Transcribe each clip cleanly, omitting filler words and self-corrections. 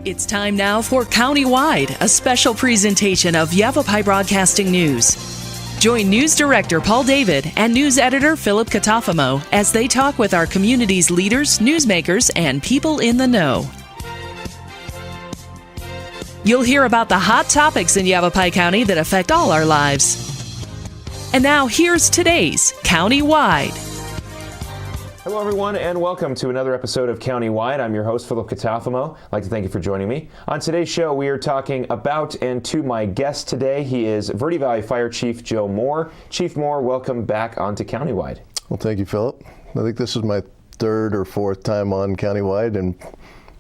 It's time now for Countywide, a special presentation of Yavapai Broadcasting News. Join News Director Paul David and News Editor Philip Catafamo as they talk with our community's leaders, newsmakers, and people in the know. You'll hear about the hot topics in Yavapai County that affect all our lives. And now here's today's Countywide. Hello, everyone, and welcome to another episode of Countywide. I'm your host, Philip Catafamo. I'd like to thank you for joining me. On today's show, we are talking about and to my guest today. He is Verde Valley Fire Chief Joe Moore. Chief Moore, welcome back onto Countywide. Well, thank you, Philip. I think this is my third or fourth time on Countywide, and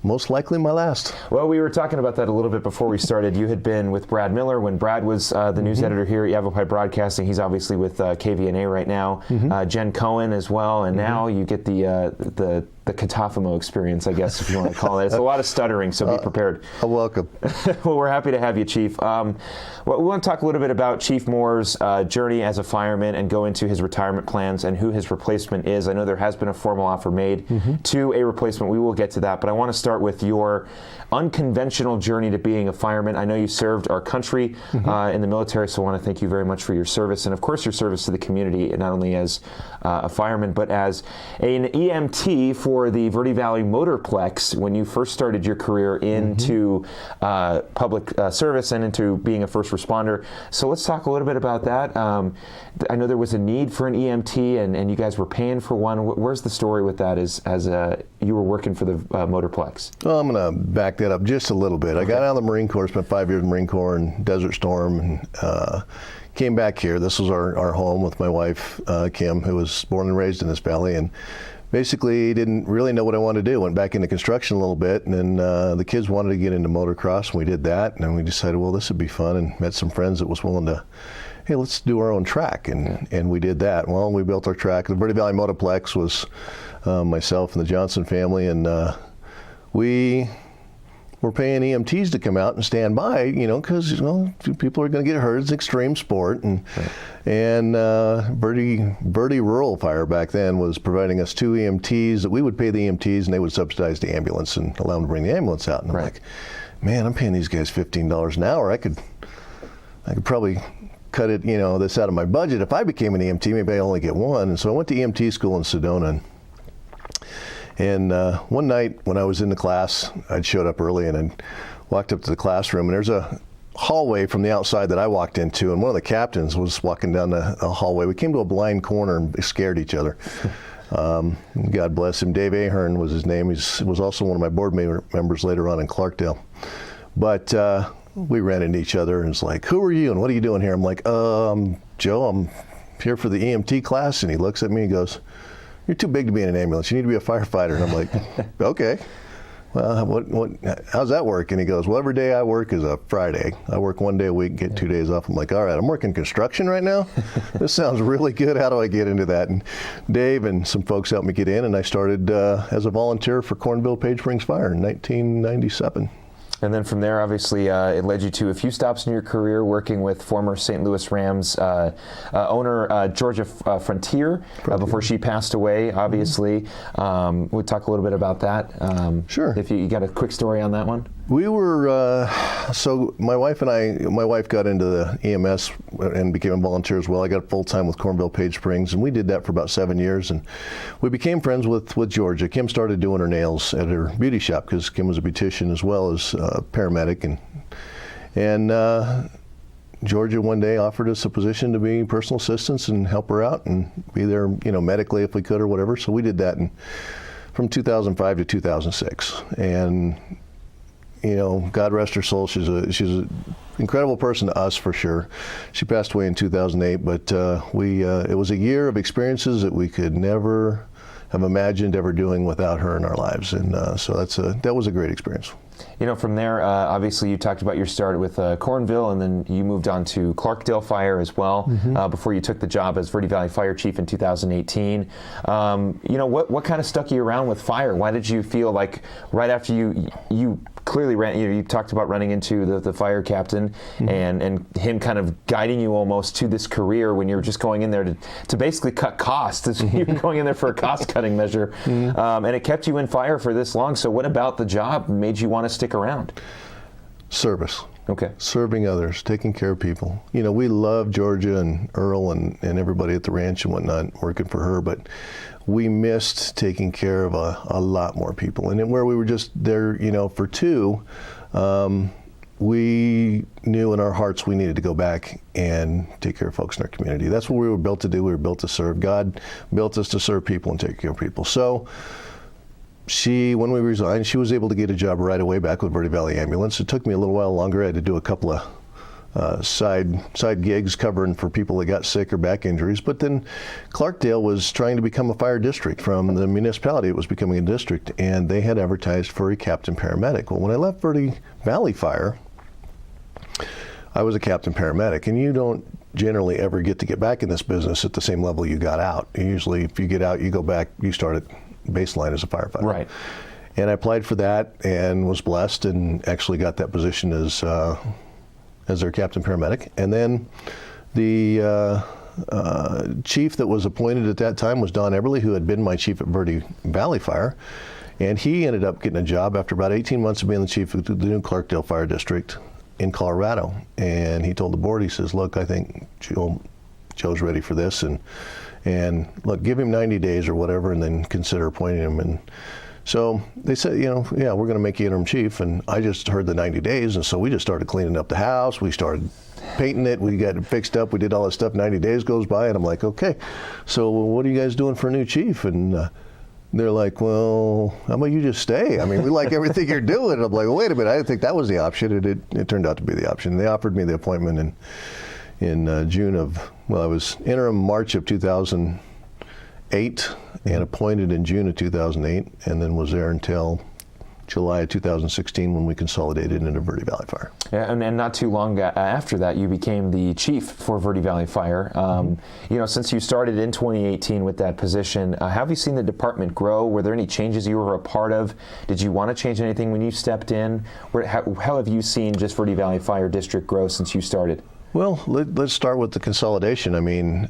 most likely my last. Well, we were talking about that a little bit before we started. You had been with Brad Miller when Brad was the news editor here at Yavapai Broadcasting. He's obviously with KVNA right now. Jen Cohen as well, and now you get the Catafamo experience, I guess, if you want to call it. It's a lot of stuttering, so be prepared. Welcome. Well, we're happy to have you, Chief. Well, we want to talk a little bit about Chief Moore's journey as a fireman and go into his retirement plans and who his replacement is. I know there has been a formal offer made to a replacement. We will get to that, but I want to start with your unconventional journey to being a fireman. I know you served our country in the military, so I want to thank you very much for your service and, of course, your service to the community, not only as a fireman, but as an EMT for the Verde Valley Motorplex when you first started your career into public service and into being a first responder. So let's talk a little bit about that. I know there was a need for an EMT and you guys were paying for one. Where's the story with that as you were working for the Motorplex? Well, I'm going to back that up just a little bit. Okay. I got out of the Marine Corps, spent 5 years in the Marine Corps and Desert Storm, and came back here. This was our home with my wife, Kim, who was born and raised in this valley, and basically didn't really know what I wanted to do. Went back into construction a little bit, and then the kids wanted to get into motocross, and we did that, and then we decided, well, this would be fun, and met some friends that was willing to, hey, let's do our own track, and we did that. Well, we built our track. The Verde Valley Motorplex was myself and the Johnson family, and we were paying EMTs to come out and stand by, because people are going to get hurt. It's extreme sport, and Verde Rural Fire back then was providing us 2 EMTs that we would pay the EMTs, and they would subsidize the ambulance and allow them to bring the ambulance out. And I'm like, man, I'm paying these guys $15 an hour. I could probably cut it, this out of my budget. If I became an EMT, maybe I only get one. And so I went to EMT school in Sedona. And one night when I was in the class, I'd showed up early and I walked up to the classroom, and there's a hallway from the outside that I walked into, and one of the captains was walking down the hallway. We came to a blind corner and scared each other. God bless him. Dave Ahern was his name. He was also one of my board members later on in Clarkdale. But we ran into each other, and it's like, who are you and what are you doing here? I'm like, Joe, I'm here for the EMT class. And he looks at me and goes, you're too big to be in an ambulance. You need to be a firefighter. And I'm like, okay. Well, how's that work? And he goes, well, every day I work is a Friday. I work 1 day a week, get 2 days off. I'm like, all right, I'm working construction right now? This sounds really good. How do I get into that? And Dave and some folks helped me get in, and I started as a volunteer for Cornville Page Springs Fire in 1997. And then from there, obviously, it led you to a few stops in your career working with former St. Louis Rams owner Georgia Frontier before she passed away, obviously. We'll talk a little bit about that. Sure. If you got a quick story on that one. We were, so my wife got into the EMS and became a volunteer as well. I got full-time with Cornville Page Springs, and we did that for about 7 years. And we became friends with Georgia. Kim started doing her nails at her beauty shop because Kim was a beautician as well as a paramedic. And Georgia one day offered us a position to be personal assistants and help her out and be there, medically if we could or whatever. So we did that from 2005 to 2006. And God rest her soul. She's an incredible person to us for sure. She passed away in 2008, but it was a year of experiences that we could never have imagined ever doing without her in our lives, and so that was a great experience. From there, obviously you talked about your start with Cornville, and then you moved on to Clarkdale Fire as well before you took the job as Verde Valley Fire Chief in 2018. What kind of stuck you around with fire? Why did you feel like right after you clearly you talked about running into the fire captain and him kind of guiding you almost to this career when you're just going in there to basically cut costs. You're going in there for a cost-cutting measure, and it kept you in fire for this long. So what about the job made you want to stick around? Service. Okay. Serving others, taking care of people. We love Georgia and Earl and everybody at the ranch and whatnot, working for her, but we missed taking care of a lot more people. And then where we were just there, for two, we knew in our hearts we needed to go back and take care of folks in our community. That's what we were built to do. We were built to serve. God built us to serve people and take care of people. So when we resigned, she was able to get a job right away back with Verde Valley Ambulance. It took me a little while longer. I had to do a couple of side gigs covering for people that got sick or back injuries. But then Clarkdale was trying to become a fire district from the municipality. It was becoming a district, and they had advertised for a captain paramedic. Well, when I left Verde Valley Fire, I was a captain paramedic, and you don't generally ever get back in this business at the same level you got out. Usually, if you get out, you go back, you start at baseline as a firefighter. Right. And I applied for that and was blessed and actually got that position as their captain paramedic. And then the chief that was appointed at that time was Don Eberly, who had been my chief at Verde Valley Fire. And he ended up getting a job after about 18 months of being the chief of the new Clarkdale Fire District in Colorado. And he told the board, he says, look, I think Joe's ready for this. And look, give him 90 days or whatever, and then consider appointing him. And so they said, yeah, we're going to make you interim chief. And I just heard the 90 days, and so we just started cleaning up the house. We started painting it. We got it fixed up. We did all that stuff. 90 days goes by, and I'm like, okay, so what are you guys doing for a new chief? And they're like, well, how about you just stay? I mean, we like everything you're doing. And I'm like, well, wait a minute, I didn't think that was the option. It turned out to be the option. They offered me the appointment in June of, I was interim March of 2008 and appointed in June of 2008, and then was there until July of 2016 when we consolidated into Verde Valley Fire. Yeah, and not too long after that, you became the chief for Verde Valley Fire. Since you started in 2018 with that position, have you seen the department grow? Were there any changes you were a part of? Did you want to change anything when you stepped in? How have you seen just Verde Valley Fire District grow since you started? Well, let's start with the consolidation. I mean,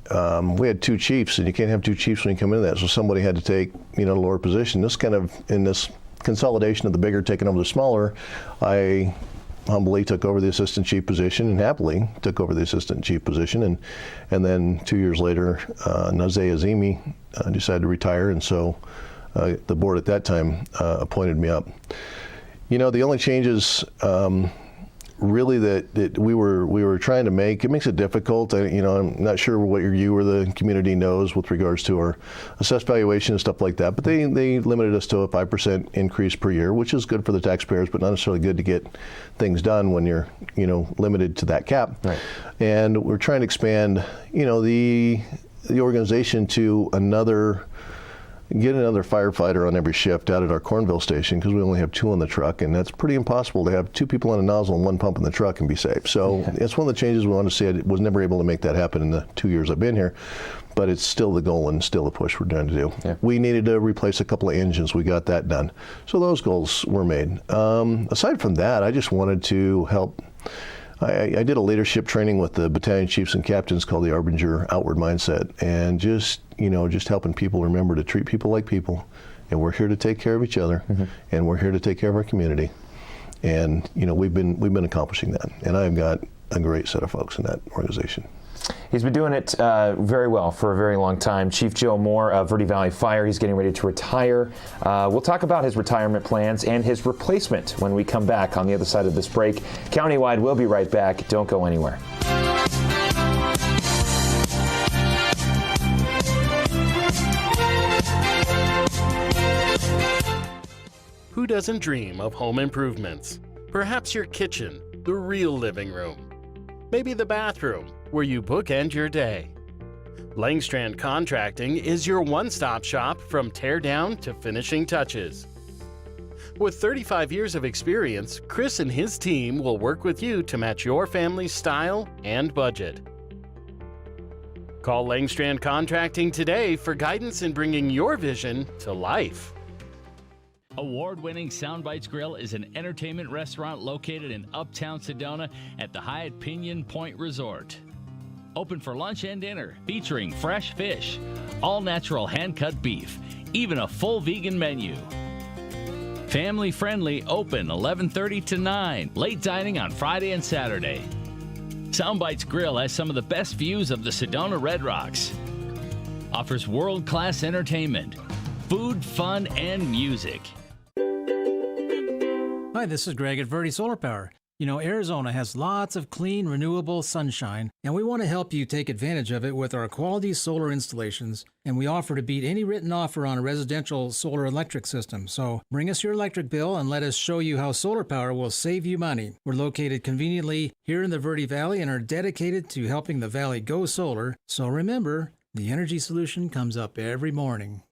we had two chiefs, and you can't have two chiefs when you come into that, so somebody had to take, the lower position. This kind of, in this consolidation of the bigger taking over the smaller, I humbly took over the assistant chief position and happily took over the assistant chief position. And then 2 years later, Nazay Azimi decided to retire, and so the board at that time appointed me up. The only changes really that we were trying to make, it makes it difficult. I'm not sure what you or the community knows with regards to our assessed valuation and stuff like that, but they limited us to a 5% increase per year, which is good for the taxpayers, but not necessarily good to get things done when you're limited to that cap. Right. And we're trying to expand the organization to get another firefighter on every shift out at our Cornville station, because we only have two on the truck, and that's pretty impossible to have two people on a nozzle and one pump in the truck and be safe. So it's one of the changes we want to see. I was never able to make that happen in the 2 years I've been here, but it's still the goal and still the push we're trying to do. Yeah. We needed to replace a couple of engines. We got that done. So those goals were made. Aside from that, I just wanted to help. I did a leadership training with the battalion chiefs and captains called the Arbinger Outward Mindset, and just helping people remember to treat people like people, and we're here to take care of each other, and we're here to take care of our community, and we've been accomplishing that, and I've got a great set of folks in that organization. He's been doing it very well for a very long time. Chief Joe Moore of Verde Valley Fire. He's getting ready to retire. We'll talk about his retirement plans and his replacement when we come back on the other side of this break. Countywide, we'll be right back. Don't go anywhere. Who doesn't dream of home improvements? Perhaps your kitchen, the real living room. Maybe the bathroom, where you bookend your day. Langstrand Contracting is your one-stop shop from tear down to finishing touches. With 35 years of experience, Chris and his team will work with you to match your family's style and budget. Call Langstrand Contracting today for guidance in bringing your vision to life. Award-winning Soundbites Grill is an entertainment restaurant located in Uptown Sedona at the Hyatt Pinion Point Resort. Open for lunch and dinner, featuring fresh fish, all-natural hand-cut beef, even a full vegan menu. Family-friendly, open 11:30 to 9, late dining on Friday and Saturday. Soundbites Grill has some of the best views of the Sedona Red Rocks. Offers world-class entertainment, food, fun, and music. Hi, this is Greg at Verde Solar Power. You know, Arizona has lots of clean, renewable sunshine, and we want to help you take advantage of it with our quality solar installations, and we offer to beat any written offer on a residential solar electric system. So bring us your electric bill and let us show you how solar power will save you money. We're located conveniently here in the Verde Valley and are dedicated to helping the valley go solar. So remember, the energy solution comes up every morning.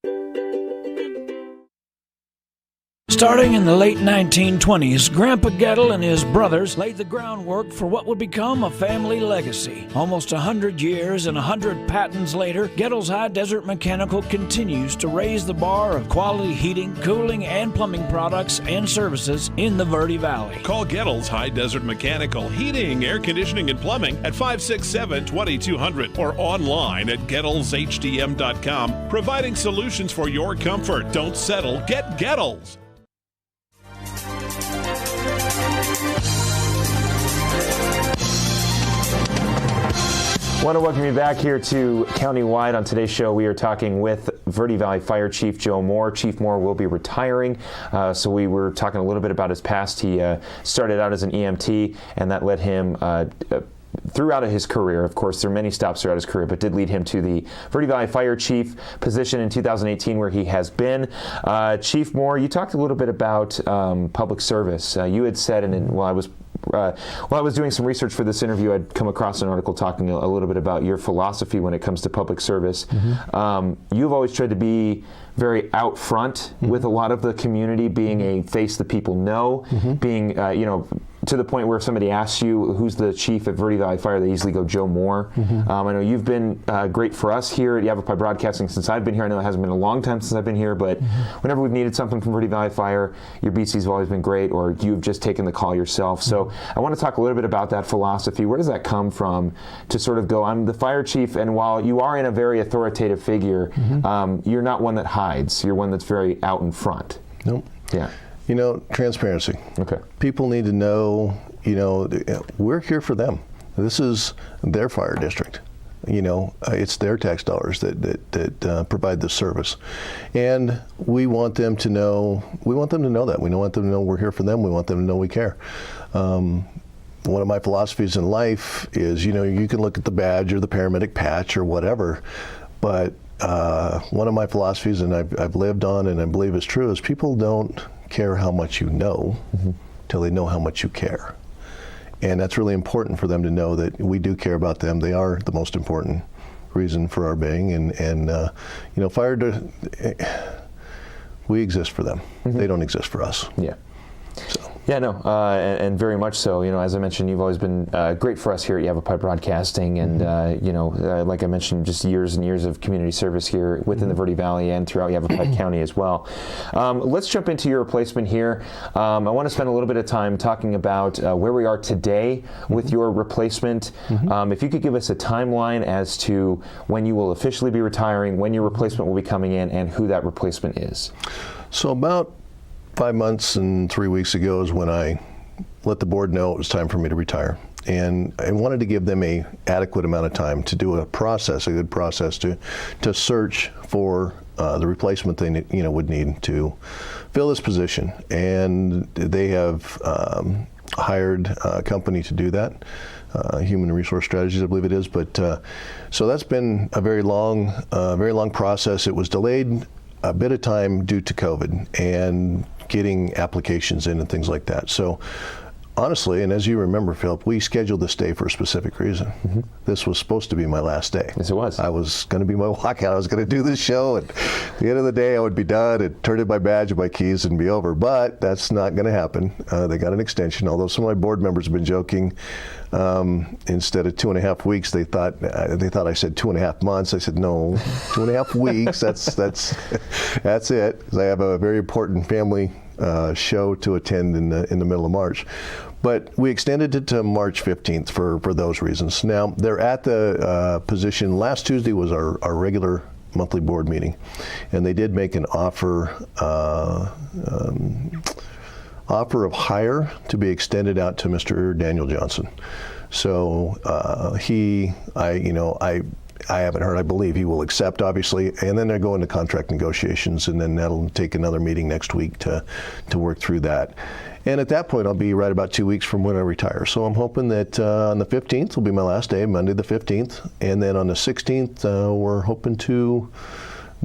Starting in the late 1920s, Grandpa Gettle and his brothers laid the groundwork for what would become a family legacy. Almost 100 years and 100 patents later, Gettle's High Desert Mechanical continues to raise the bar of quality heating, cooling, and plumbing products and services in the Verde Valley. Call Gettle's High Desert Mechanical Heating, Air Conditioning, and Plumbing at 567-2200 or online at GettlesHDM.com, providing solutions for your comfort. Don't settle, get Gettles. I want to welcome you back here to Countywide. On today's show, we are talking with Verde Valley Fire Chief Joe Moore. Chief Moore will be retiring, so we were talking a little bit about his past. He started out as an EMT, and that led him throughout his career. Of course, there are many stops throughout his career, but did lead him to the Verde Valley Fire Chief position in 2018, where he has been. Chief Moore, you talked a little bit about public service. You had said, and while I was doing some research for this interview, I'd come across an article talking a little bit about your philosophy when it comes to public service. Mm-hmm. You've always tried to be very out front with a lot of the community, being a face that people know, being, to the point where if somebody asks you who's the chief at Verde Valley Fire, they easily go Joe Moore. I know you've been great for us here at Yavapai Broadcasting since I've been here. I know it hasn't been a long time since I've been here, but whenever we've needed something from Verde Valley Fire, your BCs have always been great, or you've just taken the call yourself. So I want to talk a little bit about that philosophy. Where does that come from to sort of go, I'm the fire chief, and while you are in a very authoritative figure, you're not one that hides. You're one that's very out in front. Nope. Yeah. You know, transparency. Okay. People need to know, we're here for them. This is their fire district. It's their tax dollars that provide this service. And we want them to know, that. We want them to know we're here for them. We want them to know we care. One of my philosophies in life is, you can look at the badge or the paramedic patch or whatever, but one of my philosophies, and I've lived on and I believe is true, is people don't care how much you know till they know how much you care. And that's really important for them to know that we do care about them. They are the most important reason for our being. And we exist for them. They don't exist for us. Yeah. So. Yeah, no, and very much so. As I mentioned, you've always been great for us here at Yavapai Broadcasting, and like I mentioned, just years and years of community service here within the Verde Valley and throughout Yavapai County as well. Let's jump into your replacement here. I want to spend a little bit of time talking about where we are today with your replacement. If you could give us a timeline as to when you will officially be retiring, when your replacement will be coming in, and who that replacement is. So about 5 months and 3 weeks ago is when I let the board know it was time for me to retire. And I wanted to give them a adequate amount of time to do a good process to search for the replacement they would need to fill this position. And they have hired a company to do that, Human Resource Strategies, I believe it is. But so that's been a very long process. It was delayed a bit of time due to COVID and getting applications in and things like that. So honestly, and as you remember, Philip, we scheduled this day for a specific reason. Mm-hmm. This was supposed to be my last day. Yes, it was. I was going to be my walkout. I was going to do this show, and at the end of the day, I would be done and turn in my badge and my keys and be over. But that's not going to happen. They got an extension, although some of my board members have been joking. Instead of 2.5 weeks, they thought I said 2.5 months. I said no, 2.5 weeks. That's it. 'Cause I have a very important family show to attend in the middle of March. But we extended it to March 15th for those reasons. Now, they're at the position. Last Tuesday was our regular monthly board meeting, and they did make an offer of hire to be extended out to Mr. Daniel Johnson. So I haven't heard. I believe he will accept, obviously, and then they're going to contract negotiations, and then that'll take another meeting next week to work through that. And at that point, I'll be right about 2 weeks from when I retire. So I'm hoping that on the 15th will be my last day, Monday the 15th, and then on the 16th, we're hoping to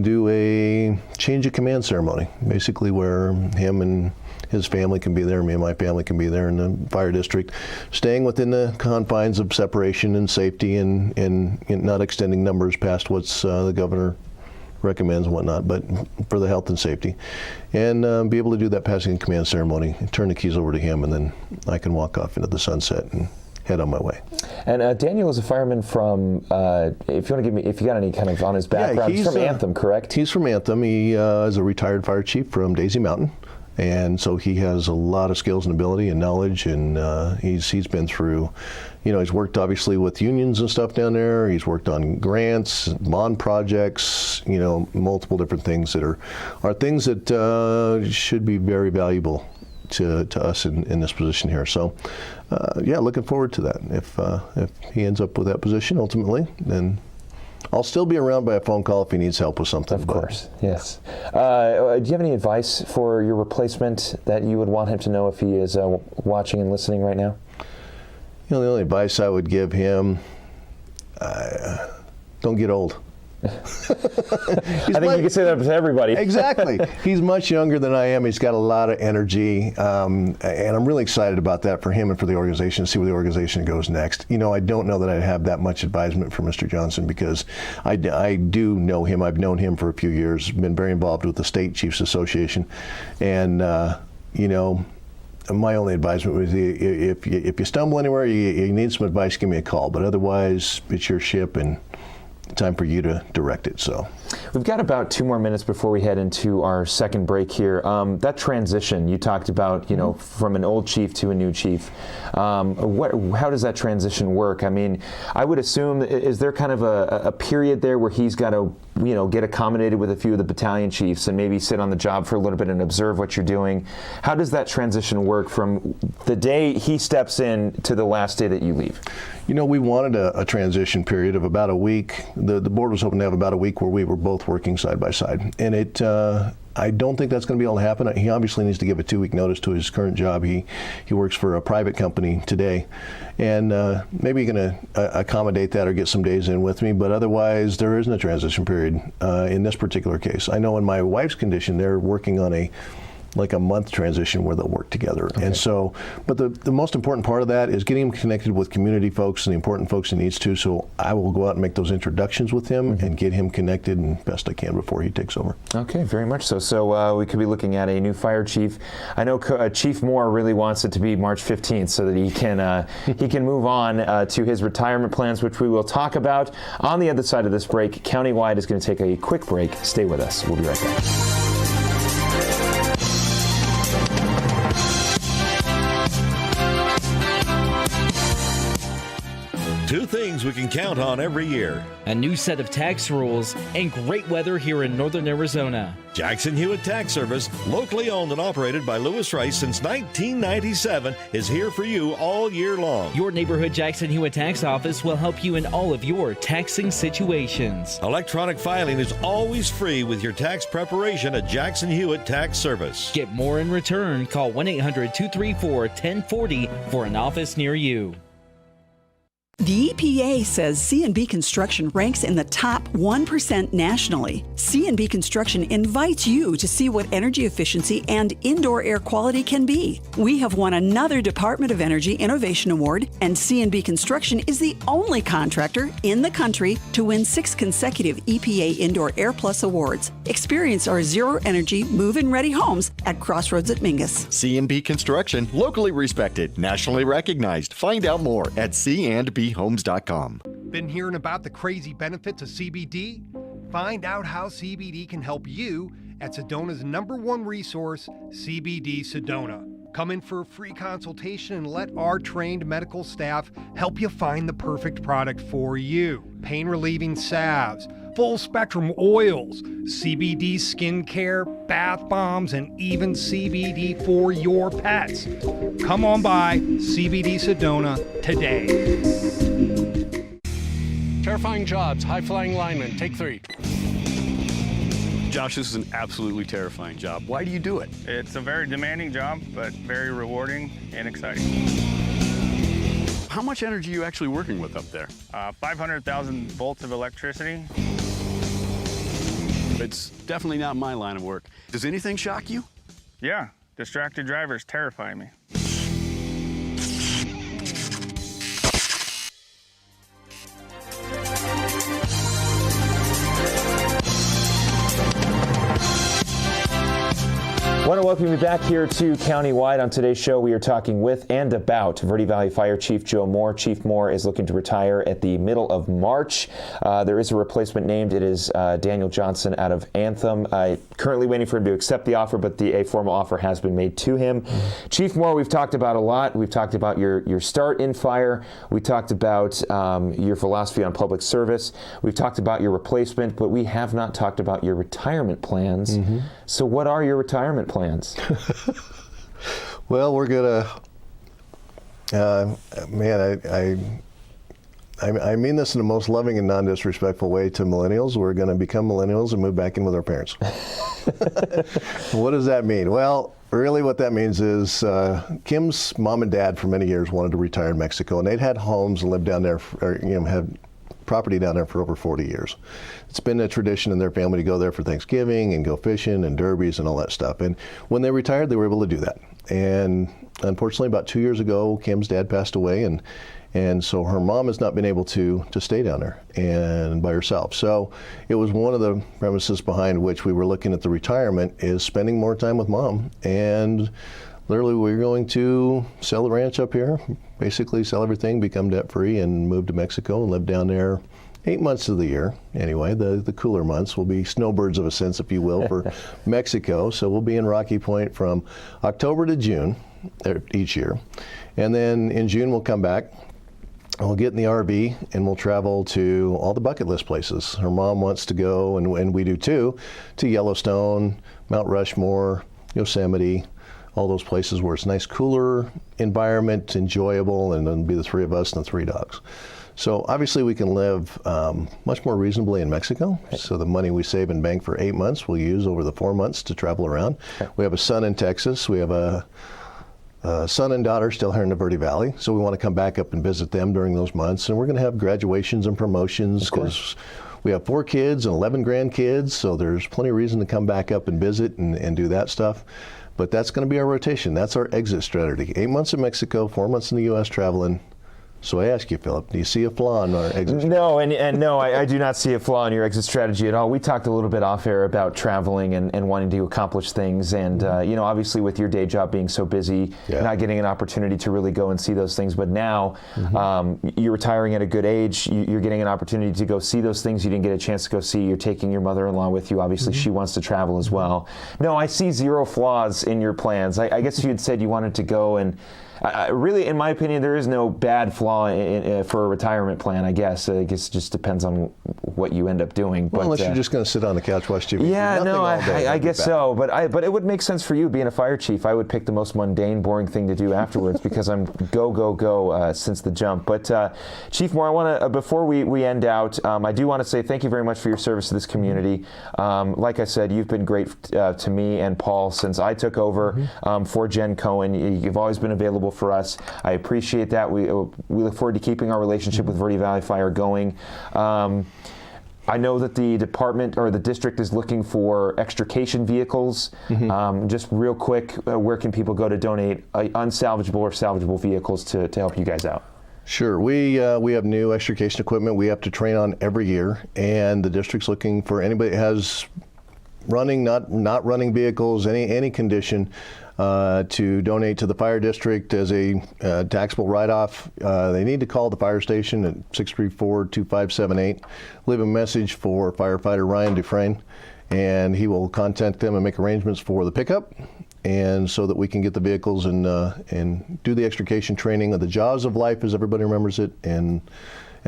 do a change of command ceremony, basically where him and his family can be there, me and my family can be there in the fire district, staying within the confines of separation and safety and not extending numbers past what's the governor recommends and whatnot, but for the health and safety. And be able to do that passing of command ceremony, turn the keys over to him, and then I can walk off into the sunset and head on my way. And Daniel is a fireman from, if you got any kind of on his background, he's from Anthem, correct? He's from Anthem. He is a retired fire chief from Daisy Mountain. And so he has a lot of skills and ability and knowledge, and he's been through, he's worked obviously with unions and stuff down there. He's worked on grants, bond projects, multiple different things that are things that should be very valuable to us in this position here. So, looking forward to that. If he ends up with that position ultimately, then I'll still be around by a phone call if he needs help with something. Of course, yes. Do you have any advice for your replacement that you would want him to know if he is watching and listening right now? The only advice I would give him, don't get old. I think you can say that to everybody. Exactly. He's much younger than I am. He's got a lot of energy, and I'm really excited about that for him and for the organization, to see where the organization goes next. I don't know that I'd have that much advisement for Mr. Johnson because I do know him. I've known him for a few years, been very involved with the State Chiefs Association, and my only advisement was if you stumble anywhere, you need some advice, give me a call. But otherwise, it's your ship and time for you to direct it. So we've got about 2 more minutes before we head into our second break here. That transition you talked about, from an old chief to a new chief, how does that transition work? I mean, I would assume, is there kind of a period there where he's got to get accommodated with a few of the battalion chiefs and maybe sit on the job for a little bit and observe what you're doing? How does that transition work from the day he steps in to the last day that you leave? We wanted a transition period of about a week. The board was hoping to have about a week where we were both working side by side. And I don't think that's going to be able to happen. He obviously needs to give a 2-week notice to his current job. He works for a private company today. And maybe he's going to accommodate that or get some days in with me. But otherwise, there isn't a transition period in this particular case. I know in my wife's condition, they're working on a month transition where they'll work together. Okay. And so, but the most important part of that is getting him connected with community folks and the important folks he needs to. So I will go out and make those introductions with him and get him connected and best I can before he takes over. Okay, very much so. So we could be looking at a new fire chief. I know Chief Moore really wants it to be March 15th so that he can move on to his retirement plans, which we will talk about on the other side of this break. Countywide is going to take a quick break. Stay with us. We'll be right back. Two things we can count on every year: a new set of tax rules and great weather here in northern Arizona. Jackson Hewitt Tax Service, locally owned and operated by Lewis Rice since 1997, is here for you all year long. Your neighborhood Jackson Hewitt Tax Office will help you in all of your taxing situations. Electronic filing is always free with your tax preparation at Jackson Hewitt Tax Service. Get more in return. Call 1-800-234-1040 for an office near you. The EPA says C&B Construction ranks in the top 1% nationally. C&B Construction invites you to see what energy efficiency and indoor air quality can be. We have won another Department of Energy Innovation Award, and C&B Construction is the only contractor in the country to win 6 consecutive EPA Indoor Air Plus awards. Experience our zero-energy, move-in-ready homes at Crossroads at Mingus. C&B Construction, locally respected, nationally recognized. Find out more at C&B homes.com. Been hearing about the crazy benefits of CBD? Find out how CBD can help you at Sedona's #1 resource, CBD Sedona. Come in for a free consultation and let our trained medical staff help you find the perfect product for you. Pain-relieving salves, full-spectrum oils, CBD skincare, bath bombs, and even CBD for your pets. Come on by CBD Sedona today. Terrifying jobs, high-flying linemen, take 3. Josh, this is an absolutely terrifying job. Why do you do it? It's a very demanding job, but very rewarding and exciting. How much energy are you actually working with up there? 500,000 volts of electricity. It's definitely not my line of work. Does anything shock you? Yeah, distracted drivers terrify me. I want to welcome you back here to Countywide. On today's show, we are talking with and about Verde Valley Fire Chief Joe Moore. Chief Moore is looking to retire at the middle of March. There is a replacement named. It is Daniel Johnson out of Anthem. Currently waiting for him to accept the offer, but a formal offer has been made to him. Chief Moore, we've talked about a lot. We've talked about your start in fire. We talked about your philosophy on public service. We've talked about your replacement, but we have not talked about your retirement plans. So what are your retirement plans? Well, we're gonna, I mean this in the most loving and non-disrespectful way to millennials. We're gonna become millennials and move back in with our parents. What does that mean? Well, really what that means is Kim's mom and dad for many years wanted to retire in Mexico, and they'd had homes and lived down there, had property down there for over 40 years. It's been a tradition in their family to go there for Thanksgiving and go fishing and derbies and all that stuff. And when they retired, they were able to do that. And unfortunately, about 2 years ago, Kim's dad passed away, and so her mom has not been able to stay down there and by herself. So it was one of the premises behind which we were looking at the retirement is spending more time with mom. And literally, we're going to sell the ranch up here, basically sell everything, become debt-free, and move to Mexico and live down there 8 months of the year. Anyway, the cooler months will be snowbirds of a sense, if you will, for Mexico. So we'll be in Rocky Point from October to June each year. And then in June, we'll come back. We'll get in the RV and we'll travel to all the bucket list places. Her mom wants to go, and we do too, to Yellowstone, Mount Rushmore, Yosemite, all those places where it's a nice, cooler environment, enjoyable, and then be the 3 of us and the 3 dogs. So obviously we can live much more reasonably in Mexico. So the money we save and bank for 8 months, we'll use over the 4 months to travel around. We have a son in Texas. We have a son and daughter still here in the Verde Valley. So we want to come back up and visit them during those months. And we're going to have graduations and promotions because we have 4 kids and 11 grandkids. So there's plenty of reason to come back up and visit and do that stuff. But that's going to be our rotation. That's our exit strategy. 8 months in Mexico, 4 months in the U.S. traveling. So I ask you, Philip, do you see a flaw in our exit strategy? No, and no, I do not see a flaw in your exit strategy at all. We talked a little bit off air about traveling and wanting to accomplish things. And, obviously with your day job being so busy, not getting an opportunity to really go and see those things. But now you're retiring at a good age. You're getting an opportunity to go see those things you didn't get a chance to go see. You're taking your mother-in-law with you. Obviously, she wants to travel as well. No, I see 0 flaws in your plans. I guess you had said you wanted to go and really, in my opinion, there is no bad flaw for a retirement plan, I guess. I guess it just depends on what you end up doing. Well, unless you're just going to sit on the couch, watch TV. Yeah, no, I guess so. But it would make sense for you, being a fire chief. I would pick the most mundane, boring thing to do afterwards because I'm go since the jump. But Chief Moore, I want to, before we end out, I do want to say thank you very much for your service to this community. Like I said, you've been great to me and Paul since I took over for Jen Cohen. You've always been available incredible for us. I appreciate that. We look forward to keeping our relationship with Verde Valley Fire going. I know that the department or the district is looking for extrication vehicles. Just real quick, where can people go to donate unsalvageable or salvageable vehicles to help you guys out? Sure. We have new extrication equipment we have to train on every year, and the district's looking for anybody that has running, not running vehicles, any condition, to donate to the fire district as a taxable write-off. They need to call the fire station at 634-2578, leave a message for firefighter Ryan Dufresne, and he will contact them and make arrangements for the pickup, and so that we can get the vehicles and do the extrication training of the jaws of life, as everybody remembers it, and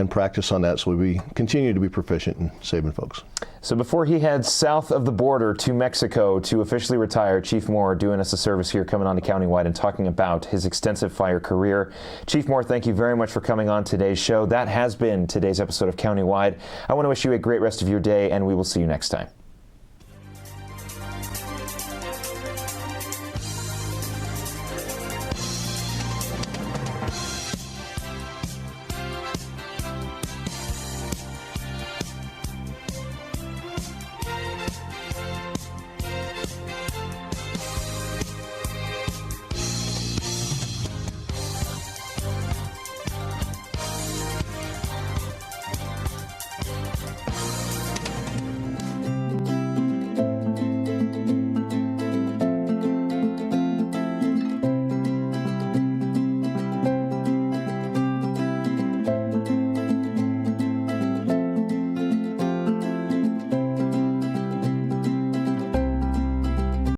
practice on that, so we continue to be proficient in saving folks. So before he heads south of the border to Mexico to officially retire, Chief Moore doing us a service here, coming on to Countywide and talking about his extensive fire career. Chief Moore, thank you very much for coming on today's show. That has been today's episode of Countywide. I want to wish you a great rest of your day, and we will see you next time.